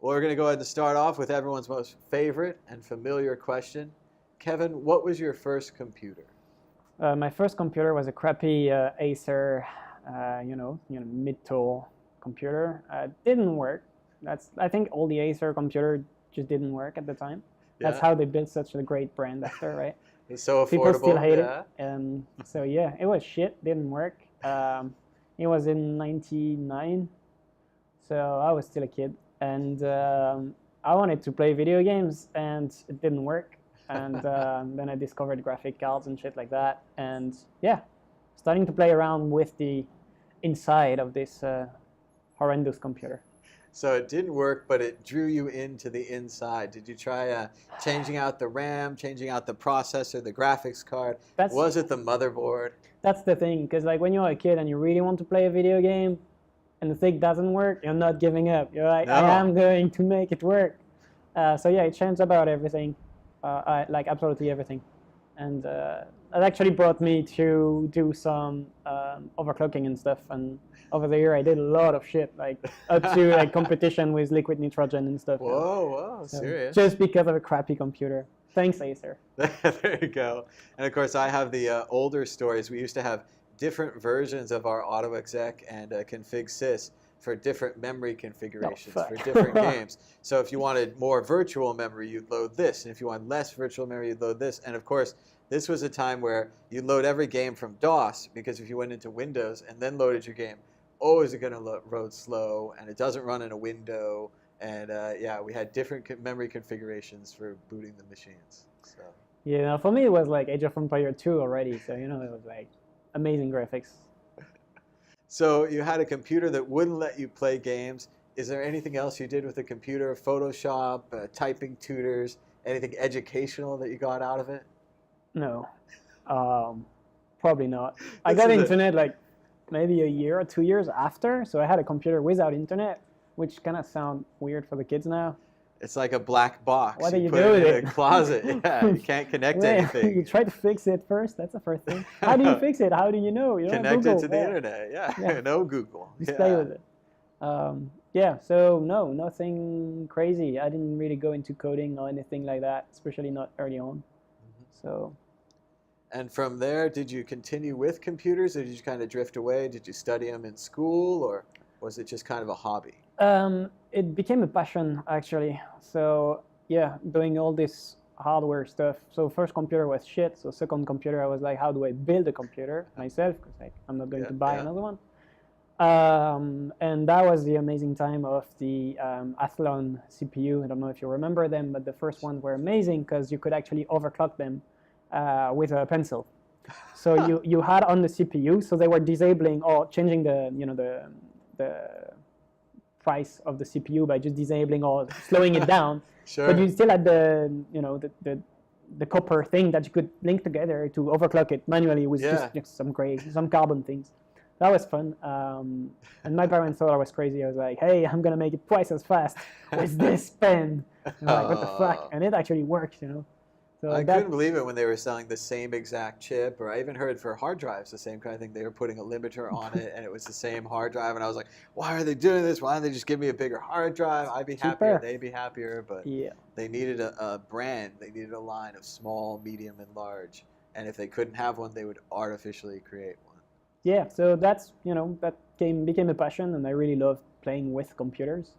Well, we're going to go ahead and start off with everyone's most favorite and familiar question. Kevin, what was your first computer? My first computer was a crappy Acer, mid-tool computer. Didn't work. I think all the Acer computer just didn't work at the time. That's how they built such a great brand after, right? It's so affordable. People still hate it. So yeah, it was shit. Didn't work. It was in '99, so I was still a kid, and I wanted to play video games, and it didn't work. And then I discovered graphic cards and shit like that, and yeah, starting to play around with the inside of this horrendous computer. So it didn't work, but it drew you into the inside. Did you try changing out the RAM, changing out the processor, the graphics card? Was it the motherboard? That's the thing, because like when you're a kid and you really want to play a video game, and the thing doesn't work, you're not giving up. You're like, no. I am going to make it work. So yeah, it changed about everything, like absolutely everything. And it actually brought me to do some overclocking and stuff. And over the year, I did a lot of shit, like up to like competition with liquid nitrogen and stuff. Whoa, so serious. Just because of a crappy computer. Thanks, Acer. There you go. And of course, I have the older stories. We used to have different versions of our AutoExec and config sys for different memory configurations for different games. So if you wanted more virtual memory, you'd load this. And if you want less virtual memory, you'd load this. And of course, this was a time where you'd load every game from DOS, because if you went into Windows and then loaded your game, always going to load slow, and it doesn't run in a window. And yeah, we had different memory configurations for booting the machines. So. Yeah, for me it was like Age of Empires 2 already, so you know, it was like amazing graphics. So you had a computer that wouldn't let you play games. Is there anything else you did with the computer? Photoshop, typing tutors, anything educational that you got out of it? No, probably not. I got internet like maybe a year or 2 years after, so I had a computer without internet, which kind of sound weird for the kids now. It's like a black box. What do you do with it? In a closet. Yeah, you can't connect to anything. You try to fix it first. That's the first thing. How do you fix it? How do you know? You connect it to the internet. Yeah. No Google. Just play with it. Yeah. So no, nothing crazy. I didn't really go into coding or anything like that, especially not early on. So. And from there, did you continue with computers, or did you kind of drift away? Did you study them in school, or was it just kind of a hobby? It became a passion, actually. So yeah, doing all this hardware stuff. So first computer was shit. So second computer, I was like, how do I build a computer myself? Because like, I'm not going to buy another one. And that was the amazing time of the Athlon CPU. I don't know if you remember them, but the first ones were amazing because you could actually overclock them with a pencil. So you had on the CPU, so they were disabling or changing the price of the CPU by just disabling or slowing it down. Sure. But you still had the copper thing that you could link together to overclock it manually with just some carbon things. That was fun. And my parents thought I was crazy. I was like, hey, I'm gonna make it twice as fast with this pen. And I'm like, what the fuck? And it actually works, you know. So I couldn't believe it when they were selling the same exact chip, or I even heard for hard drives, the same kind of thing. They were putting a limiter on it, and it was the same hard drive. And I was like, why are they doing this? Why don't they just give me a bigger hard drive? I'd be happier, they'd be happier. But they needed a brand. They needed a line of small, medium, and large. And if they couldn't have one, they would artificially create one. Yeah, so that's, that became a passion, and I really loved playing with computers.